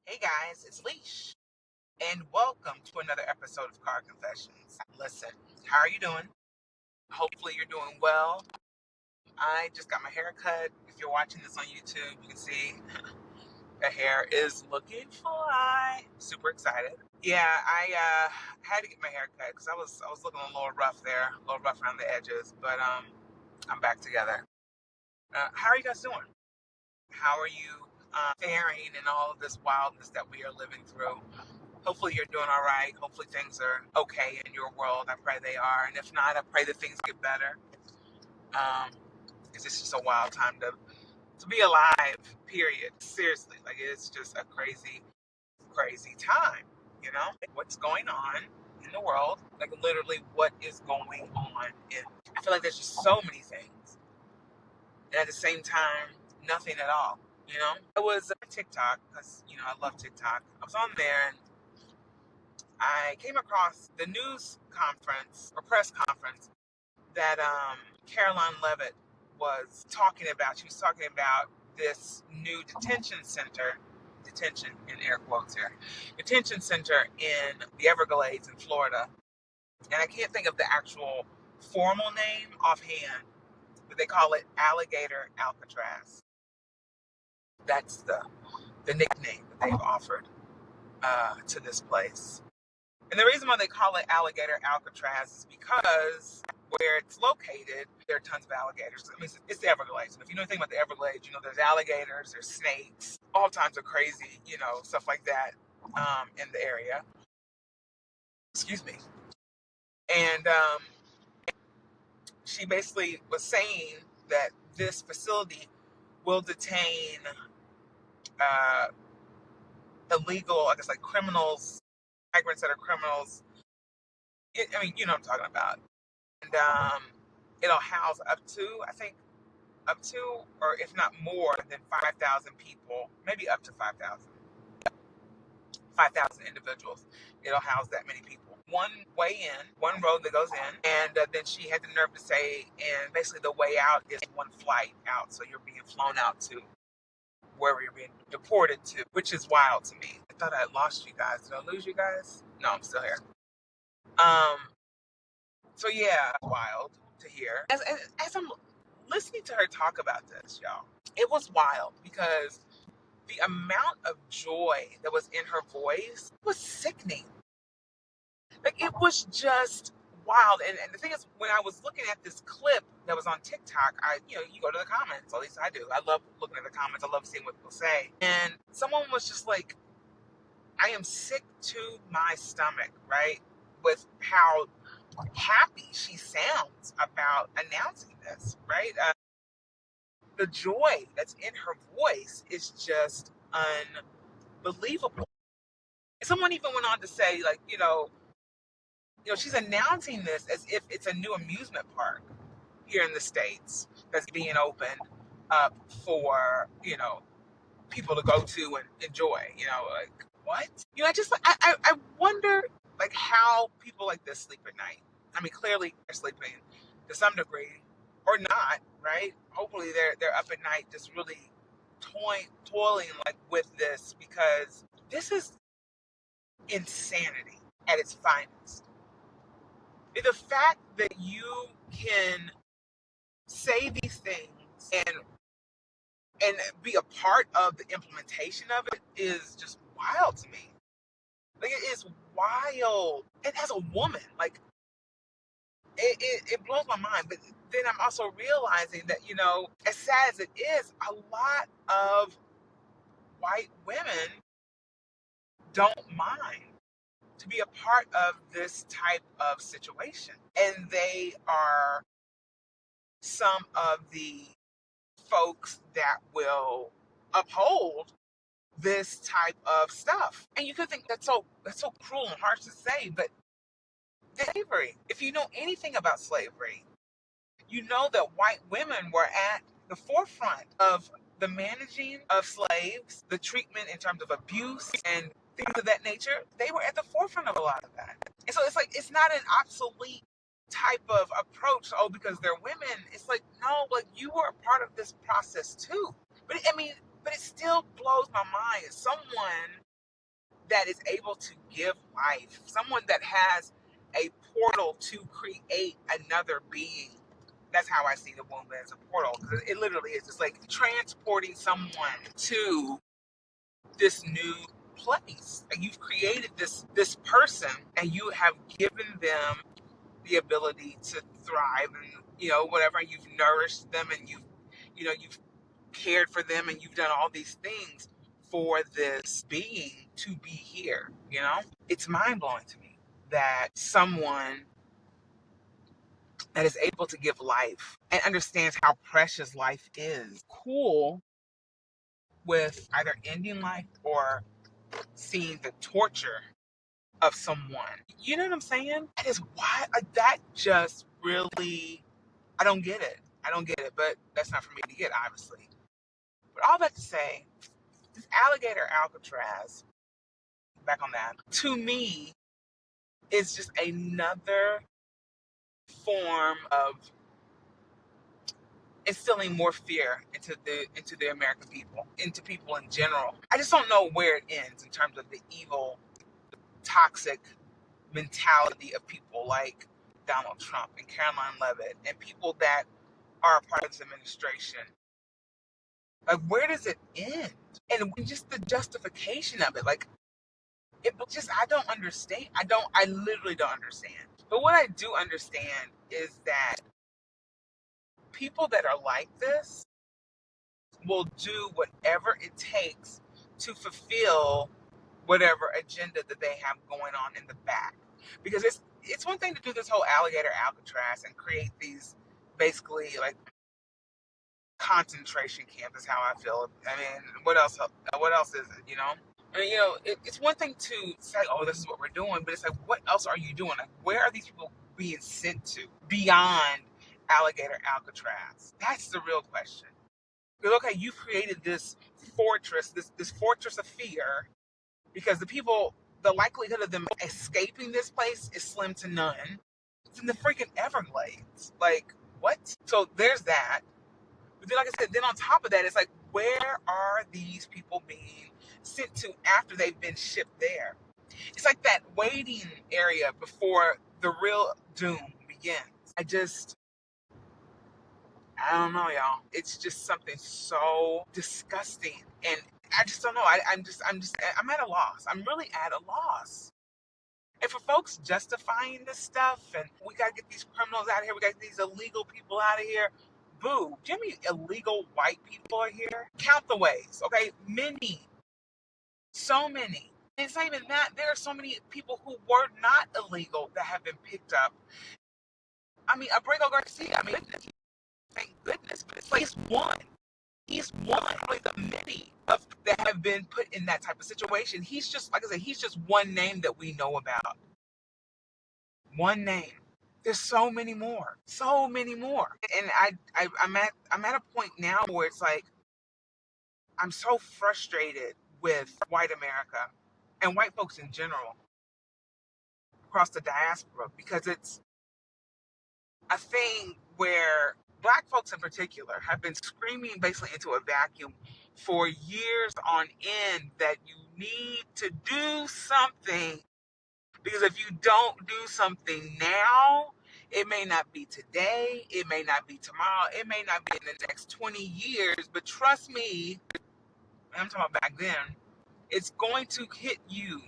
Hey guys, it's Leesh, and welcome to another episode of Car Confessions. Listen, how are you doing? Hopefully, you're doing well. I just got my hair cut. If you're watching this on YouTube, you can see the hair is looking fly. Super excited. Yeah, I had to get my hair cut because I was looking a little rough there, a little rough around the edges, but I'm back together. How are you guys doing? How are you faring in all of this wildness that we are living through? Hopefully you're doing all right. Hopefully things are okay in your world. I pray they are. And if not, I pray that things get better. Um, because it's just a wild time to be alive, period. Seriously. Like it's just a crazy, crazy time. Like, what's going on in the world? Like literally what is going on I feel like there's just so many things. And at the same time, nothing at all. I was on TikTok because, I love TikTok. I was on there and I came across the news conference or press conference that Caroline Levitt was talking about. She was talking about this new detention in air quotes here, detention center in the Everglades in Florida. And I can't think of the actual formal name offhand, but they call it Alligator Alcatraz. That's the nickname that they've offered to this place. And the reason why they call it Alligator Alcatraz is because where it's located, there are tons of alligators. I mean, it's the Everglades. And if you know anything about the Everglades, there's alligators, there's snakes, all kinds of crazy, stuff like that in the area. Excuse me. And she basically was saying that this facility will detain uh, illegal, I guess, like criminals, migrants that are criminals. I mean, you know what I'm talking about. And it'll house I think, up to, or if not more than 5,000 people, maybe up to 5,000 individuals. It'll house that many people. One way in, one road that goes in, and then she had the nerve to say, and basically the way out is one flight out. So you're being flown out to wherever you're being deported to, which is wild to me. I thought I had lost you guys. Did I lose you guys? No, I'm still here. Um, so yeah, wild to hear. As I'm listening to her talk about this, y'all, it was wild because the amount of joy that was in her voice was sickening. Like it was just wild. And the thing is, when I was looking at this clip that was on TikTok, you go to the comments. At least I do. I love looking at the comments. I love seeing what people say. And someone was just like, I am sick to my stomach, right? With how happy she sounds about announcing this, right? The joy that's in her voice is just unbelievable. Someone even went on to say, like, she's announcing this as if it's a new amusement park here in the States that's being opened up for, people to go to and enjoy, like, what? I wonder, like, how people like this sleep at night. I mean, clearly they're sleeping to some degree or not, right? Hopefully they're up at night just really toiling like with this because this is insanity at its finest. The fact that you can say these things and be a part of the implementation of it is just wild to me. Like it is wild. And as a woman, like it blows my mind. But then I'm also realizing that, as sad as it is, a lot of white women don't mind to be a part of this type of situation. And they are some of the folks that will uphold this type of stuff. And you could think that's so cruel and harsh to say, but slavery, if you know anything about slavery, you know that white women were at the forefront of the managing of slaves, the treatment in terms of abuse and things of that nature. They were at the forefront of a lot of that. And so it's like, it's not an obsolete type of approach. Oh, because they're women. It's like, no, like you were a part of this process too. But I mean, but it still blows my mind. Someone that is able to give life, someone that has a portal to create another being. That's how I see the womb, as a portal, because it literally is. It's like transporting someone to this new place. And you've created this person, and you have given them the ability to thrive, and whatever. You've nourished them, and you've cared for them, and you've done all these things for this being to be here. It's mind blowing to me that someone that is able to give life and understands how precious life is, cool with either ending life or seeing the torture of someone. You know what I'm saying? That is why that just really, I don't get it. I don't get it, but that's not for me to get, obviously. But all that to say, this Alligator Alcatraz, back on that, to me, is just another form of instilling more fear into the American people, into people in general. I just don't know where it ends in terms of the evil, toxic mentality of people like Donald Trump and Caroline Levitt and people that are a part of this administration. Like, where does it end? And just the justification of it, like, I don't understand. I literally don't understand. But what I do understand is that people that are like this will do whatever it takes to fulfill whatever agenda that they have going on in the back. Because it's one thing to do this whole Alligator Alcatraz and create these basically like concentration camps is how I feel. I mean, what else? What else is it? I mean, it's one thing to say, "Oh, this is what we're doing," but it's like, what else are you doing? Like, where are these people being sent to beyond Alligator Alcatraz? That's the real question. Because okay, you've created this fortress, this fortress of fear, because the likelihood of them escaping this place is slim to none. It's in the freaking Everglades. Like, what? So there's that. But then, like I said, then on top of that, it's like, where are these people being sent to after they've been shipped there? It's like that waiting area before the real doom begins. I don't know, y'all. It's just something so disgusting, and I just don't know. I'm at a loss. I'm really at a loss. And for folks justifying this stuff, and we gotta get these criminals out of here, we gotta get these illegal people out of here. Boo. Do you know how many illegal white people are here? Count the ways, okay? Many. So many. And it's not even that. There are so many people who were not illegal that have been picked up. I mean, Abrego Garcia, I mean, thank goodness, but it's like he's one. He's one of like the many of that have been put in that type of situation. He's just, like I said, he's just one name that we know about. One name. There's so many more. So many more. And I'm at a point now where it's like I'm so frustrated with white America and white folks in general across the diaspora, because it's a thing where black folks in particular have been screaming basically into a vacuum for years on end that you need to do something, because if you don't do something now, it may not be today, it may not be tomorrow, it may not be in the next 20 years, but trust me, I'm talking about back then, it's going to hit you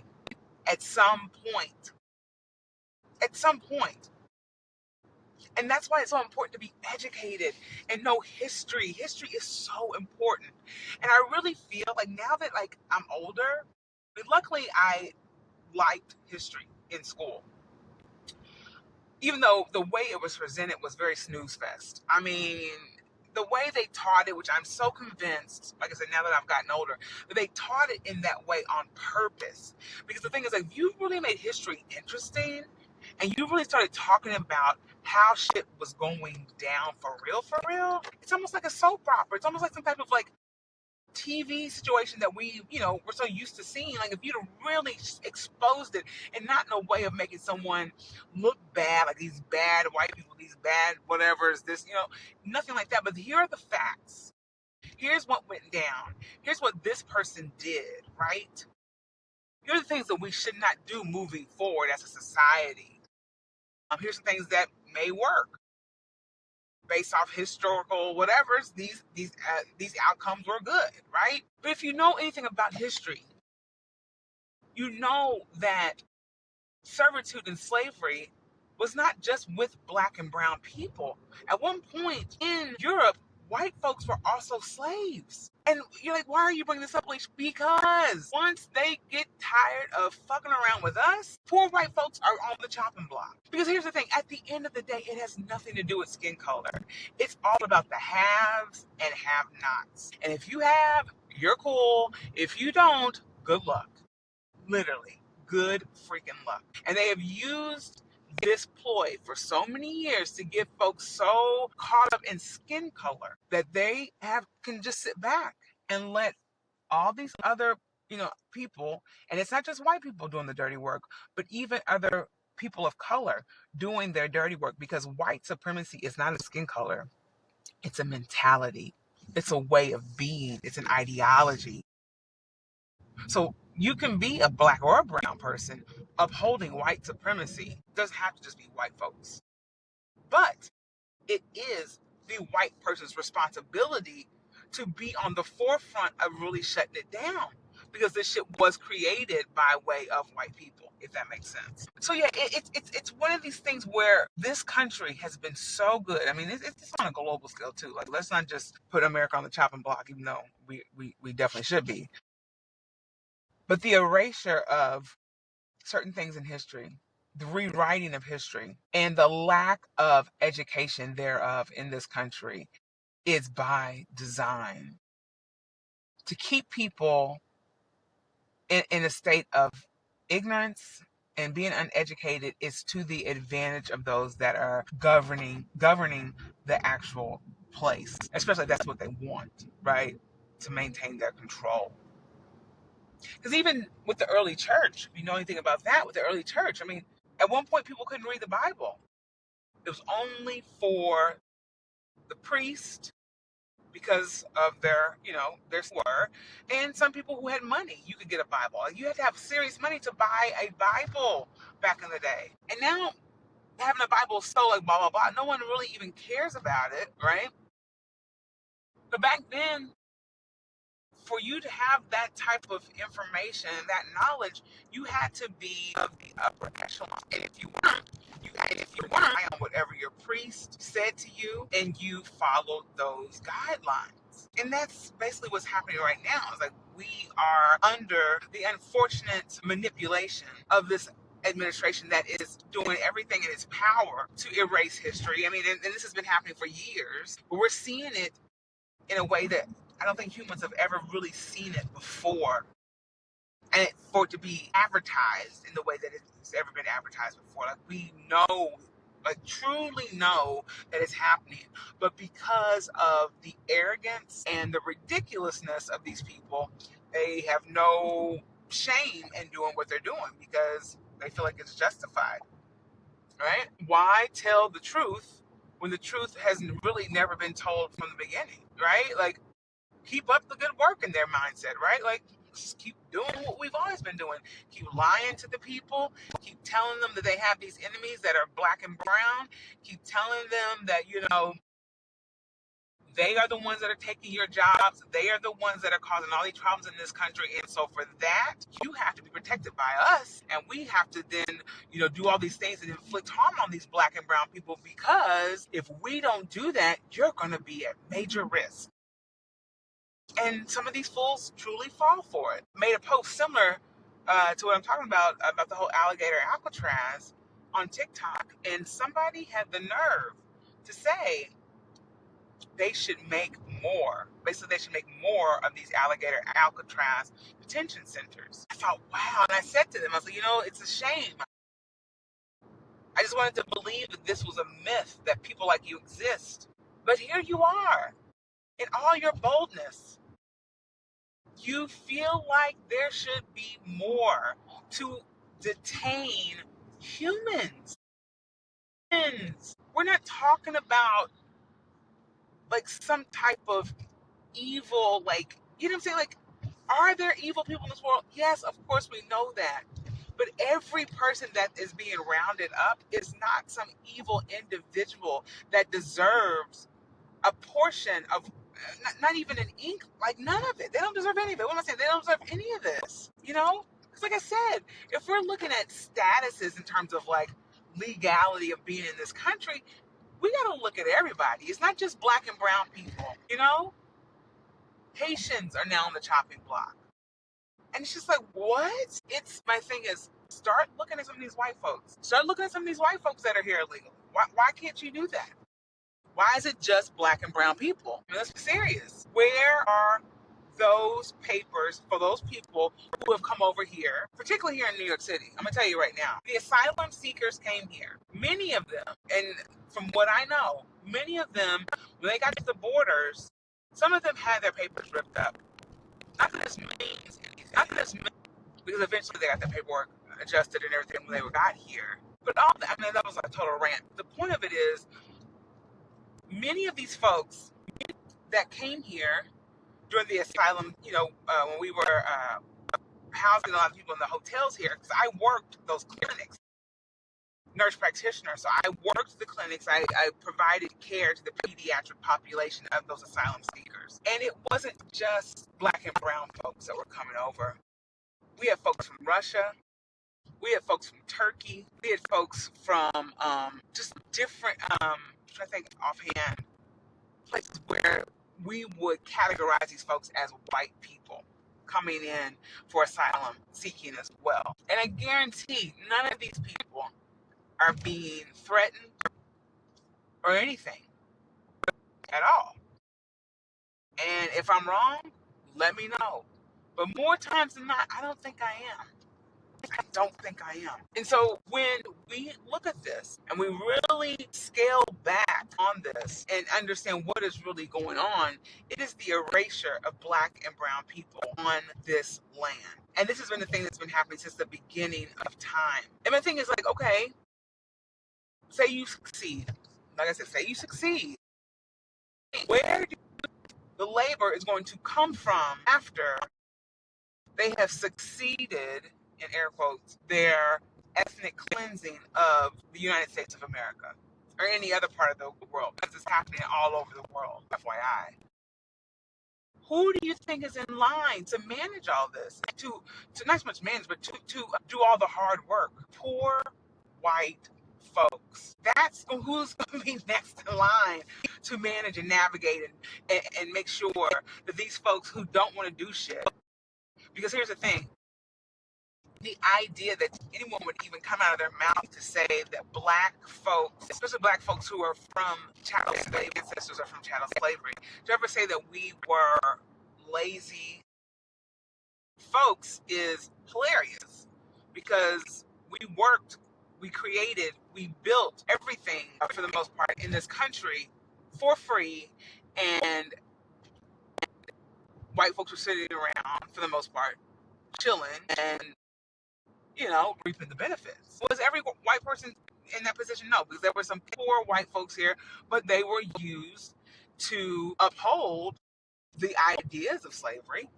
at some point. At some point. And that's why it's so important to be educated and know history. History is so important. And I really feel like now that like I'm older, luckily I liked history in school. Even though the way it was presented was very snooze fest. I mean, the way they taught it, which I'm so convinced, like I said, now that I've gotten older, that they taught it in that way on purpose. Because the thing is, like, if you really made history interesting and you really started talking about how shit was going down for real, it's almost like a soap opera. It's almost like some type of like TV situation that we're so used to seeing. Like, if you'd have really exposed it, and not in a way of making someone look bad, like these bad white people, these bad whatever is this, nothing like that. But here are the facts. Here's what went down. Here's what this person did, right? Here are the things that we should not do moving forward as a society. Here's some things that may work based off historical whatever's. These outcomes were good, right? But if you know anything about history, you know that servitude and slavery was not just with black and brown people. At one point in Europe, white folks were also slaves. And you're like, why are you bringing this up, Leesh? Because once they get tired of fucking around with us, poor white folks are on the chopping block. Because here's the thing, at the end of the day, it has nothing to do with skin color. It's all about the haves and have-nots. And if you have, you're cool. If you don't, good luck. Literally, good freaking luck. And they have used this ploy for so many years to get folks so caught up in skin color that they have can just sit back and let all these other, people, and it's not just white people doing the dirty work, but even other people of color doing their dirty work, because white supremacy is not a skin color, it's a mentality. It's a way of being. It's an ideology. So you can be a black or a brown person upholding white supremacy. It doesn't have to just be white folks. But it is the white person's responsibility to be on the forefront of really shutting it down. Because this shit was created by way of white people, if that makes sense. So yeah, it's one of these things where this country has been so good. I mean, it's on a global scale too. Like, let's not just put America on the chopping block, even though we definitely should be. But the erasure of certain things in history, the rewriting of history, and the lack of education thereof in this country is by design to keep people in a state of ignorance. And being uneducated is to the advantage of those that are governing the actual place, especially if that's what they want, right? To maintain their control. Because even with the early church, if you know anything about that, with the early church, I mean, at one point people couldn't read the Bible. It was only for the priest because of their word, and some people who had money, you could get a Bible. You had to have serious money to buy a Bible back in the day. And now having a Bible is so like blah blah blah. No one really even cares about it, right? But back then, for you to have that type of information and that knowledge, you had to be of the upper echelon. And if you weren't, rely on whatever your priest said to you, and you followed those guidelines. And that's basically what's happening right now. It's like we are under the unfortunate manipulation of this administration that is doing everything in its power to erase history. I mean, and this has been happening for years, but we're seeing it in a way that I don't think humans have ever really seen it before. And for it to be advertised in the way that it's ever been advertised before. Like, we know, like, truly know that it's happening. But because of the arrogance and the ridiculousness of these people, they have no shame in doing what they're doing because they feel like it's justified. Right? Why tell the truth when the truth has really never been told from the beginning? Right? Like, keep up the good work in their mindset, right? Like, just keep doing what we've always been doing. Keep lying to the people. Keep telling them that they have these enemies that are black and brown. Keep telling them that, they are the ones that are taking your jobs. They are the ones that are causing all these problems in this country. And so for that, you have to be protected by us. And we have to then, do all these things and inflict harm on these black and brown people, because if we don't do that, you're going to be at major risk. And some of these fools truly fall for it. Made a post similar to what I'm talking about the whole Alligator Alcatraz on TikTok. And somebody had the nerve to say they should make more. Basically, they should make more of these Alligator Alcatraz detention centers. I thought, wow. And I said to them, I was like, it's a shame. I just wanted to believe that this was a myth, that people like you exist. But here you are, in all your boldness. You feel like there should be more to detain humans. We're not talking about like some type of evil, like, you know what I'm saying? Like, Are there evil people in this world? Yes, of course we know that. But every person that is being rounded up is not some evil individual that deserves a portion of, not even an ink, like none of it. They don't deserve any of it. What am I saying? They don't deserve any of this, you know? Because like I said, if we're looking at statuses in terms of like legality of being in this country, we got to look at everybody. It's not just black and brown people, you know? Haitians are now on the chopping block. And it's just like, what? It's, my thing is, start looking at some of these white folks. Start looking at some of these white folks that are here illegally. Why can't you do that? Why is it just black and brown people? I mean, let's be serious. Where are those papers for those people who have come over here, particularly here in New York City? I'm going to tell you right now. The asylum seekers came here. Many of them, and from what I know, many of them, when they got to the borders, some of them had their papers ripped up. Not that this means anything. Not that this means, because eventually they got their paperwork adjusted and everything when they got here. But all that, I mean, that was a total rant. The point of it is, many of these folks that came here during the asylum, when we were housing a lot of people in the hotels here, because I worked those clinics, nurse practitioner, so I worked the clinics. I provided care to the pediatric population of those asylum seekers. And it wasn't just black and brown folks that were coming over. We had folks from Russia. We had folks from Turkey. We had folks from just different, I'm trying to think offhand, places where we would categorize these folks as white people coming in for asylum seeking as well. And I guarantee none of these people are being threatened or anything at all. And if I'm wrong, let me know. But more times than not, I don't think I am. I don't think I am. And so when we look at this and we really scale back on this and understand what is really going on, it is the erasure of black and brown people on this land. And this has been the thing that's been happening since the beginning of time. And my thing is like, okay, say you succeed. Like I said, say you succeed. Where do the labor is going to come from after they have succeeded, in air quotes, their ethnic cleansing of the United States of America or any other part of the world, because it's happening all over the world, FYI. Who do you think is in line to manage all this? To not so much manage, but to do all the hard work? Poor white folks. That's who's going to be next in line to manage and navigate and make sure that these folks who don't want to do shit. Because here's the thing. The idea that anyone would even come out of their mouth to say that black folks, especially black folks who are from chattel slavery, ancestors are from chattel slavery, to ever say that we were lazy folks is hilarious. Because we worked, we created, we built everything for the most part in this country for free, and white folks were sitting around for the most part chilling and reaping the benefits. Was every white person in that position? No, because there were some poor white folks here, but they were used to uphold the ideas of slavery.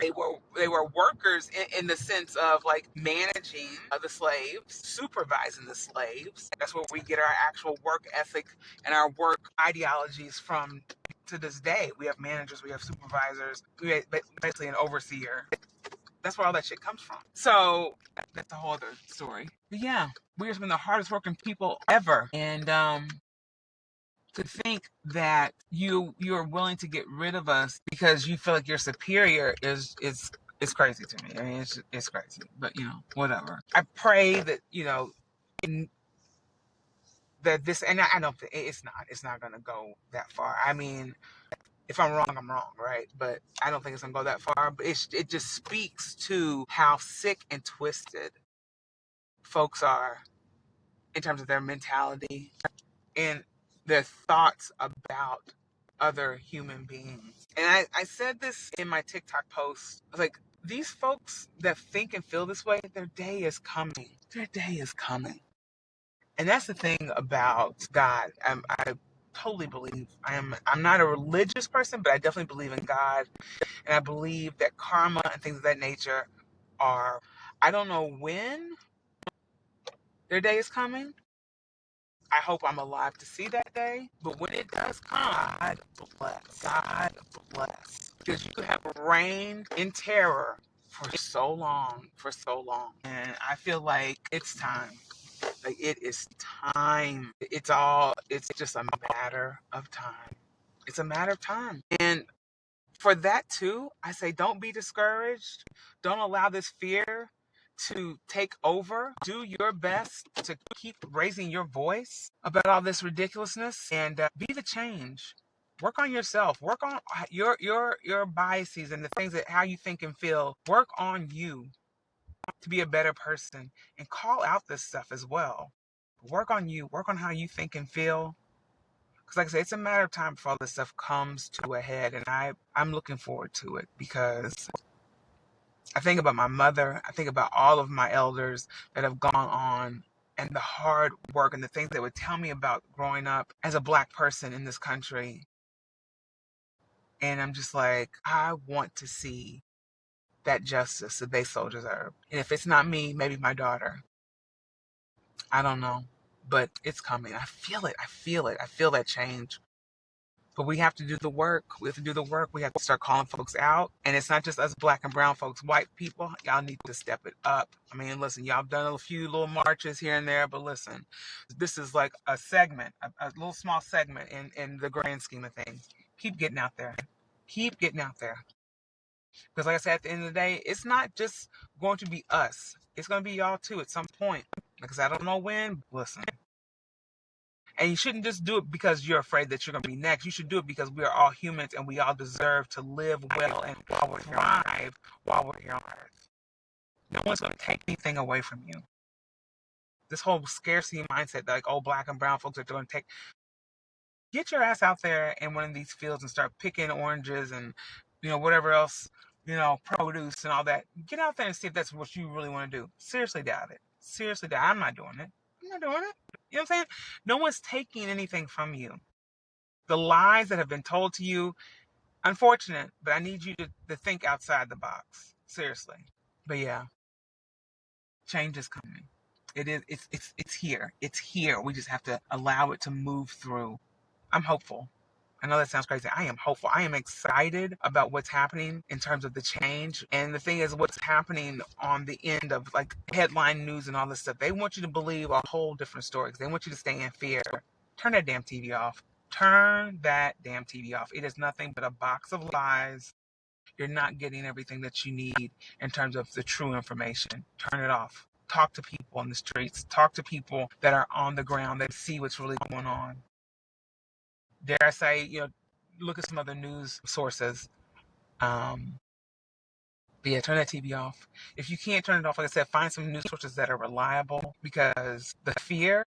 They were workers in the sense of like managing the slaves, supervising the slaves. That's where we get our actual work ethic and our work ideologies from to this day. We have managers, we have supervisors, we have basically an overseer. That's where all that shit comes from. So that's a whole other story. But yeah, we have been the hardest working people ever. And to think that you're willing to get rid of us because you feel like you're superior is crazy to me. I mean, it's crazy. But whatever. I pray that that this, and I don't think it's not gonna go that far. I mean, if I'm wrong, I'm wrong, right? But I don't think it's gonna go that far. But it just speaks to how sick and twisted folks are in terms of their mentality and their thoughts about other human beings. And I said this in my TikTok post, like, these folks that think and feel this way, their day is coming. Their day is coming. And that's the thing about God. I totally believe. I'm not a religious person, but I definitely believe in God, and I believe that karma and things of that nature are. I don't know when their day is coming. I hope I'm alive to see that day. But when it does come, God bless. God bless. Because you have reigned in terror for so long, for so long. And I feel like it's time. Like it is time. It's just a matter of time. It's a matter of time. And for that too, I say don't be discouraged. Don't allow this fear to take over. Do your best to keep raising your voice about all this ridiculousness and be the change. Work on yourself. Work on your biases and the things that how you think and feel. Work on you to be a better person and call out this stuff as well. Work on you. Work on how you think and feel. Because like I said, it's a matter of time before all this stuff comes to a head, and I'm looking forward to it because I think about my mother. I think about all of my elders that have gone on and the hard work and the things they would tell me about growing up as a black person in this country. And I'm just like, I want to see that justice that they so deserve. And if it's not me, maybe my daughter. I don't know. But it's coming. I feel it. I feel it. I feel that change. But we have to do the work. We have to do the work. We have to start calling folks out. And it's not just us black and brown folks. White people, y'all need to step it up. I mean, listen, y'all have done a few little marches here and there, but listen, this is like a segment, a little small segment in the grand scheme of things. Keep getting out there. Keep getting out there. Because like I said, at the end of the day, it's not just going to be us. It's going to be y'all too at some point. Like I said, I don't know when. Listen. And you shouldn't just do it because you're afraid that you're going to be next. You should do it because we are all humans and we all deserve to live well and thrive while we're here on earth. No one's going to take anything away from you. This whole scarcity mindset that like, oh, black and brown folks are going to take. Get your ass out there in one of these fields and start picking oranges and, whatever else, produce and all that. Get out there and see if that's what you really want to do. Seriously doubt it. Seriously doubt it. I'm not doing it. I'm not doing it. You know what I'm saying? No one's taking anything from you. The lies that have been told to you, unfortunate, but I need you to think outside the box. Seriously. But yeah, change is coming. It's here. It's here. We just have to allow it to move through. I'm hopeful. I know that sounds crazy. I am hopeful. I am excited about what's happening in terms of the change. And the thing is, what's happening on the end of like headline news and all this stuff, they want you to believe a whole different story. They want you to stay in fear. Turn that damn TV off. Turn that damn TV off. It is nothing but a box of lies. You're not getting everything that you need in terms of the true information. Turn it off. Talk to people on the streets. Talk to people that are on the ground that see what's really going on. Dare I say, look at some other news sources. But yeah, turn that TV off. If you can't turn it off, like I said, find some news sources that are reliable because the fear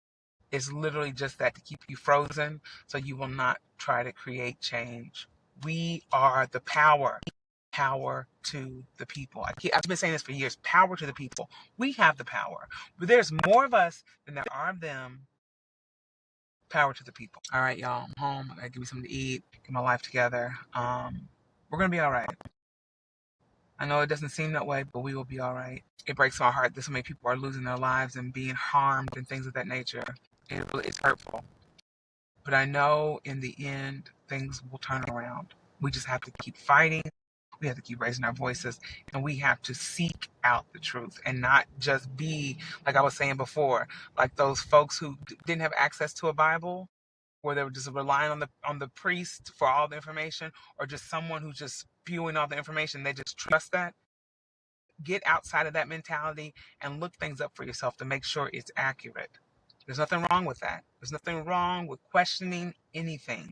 is literally just that to keep you frozen so you will not try to create change. We are the power. Power to the people. I've been saying this for years. Power to the people. We have the power. But there's more of us than there are of them. Power to the people. All right, y'all. I'm home. I gotta give me something to eat. Get my life together. We're gonna be all right. I know it doesn't seem that way, but we will be all right. It breaks my heart that so many people are losing their lives and being harmed and things of that nature. It's hurtful. But I know in the end, things will turn around. We just have to keep fighting. We have to keep raising our voices, and we have to seek out the truth and not just be, like I was saying before, like those folks who didn't have access to a Bible, where they were just relying on the priest for all the information, or just someone who's just spewing all the information. They just trust that. Get outside of that mentality and look things up for yourself to make sure it's accurate. There's nothing wrong with that. There's nothing wrong with questioning anything.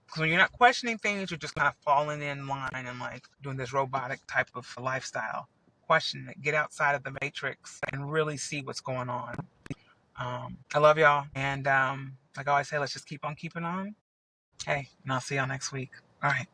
Because when you're not questioning things, you're just kind of falling in line and like doing this robotic type of lifestyle. Question it. Get outside of the matrix and really see what's going on. I love y'all. And like I always say, let's just keep on keeping on. Hey, and I'll see y'all next week. All right.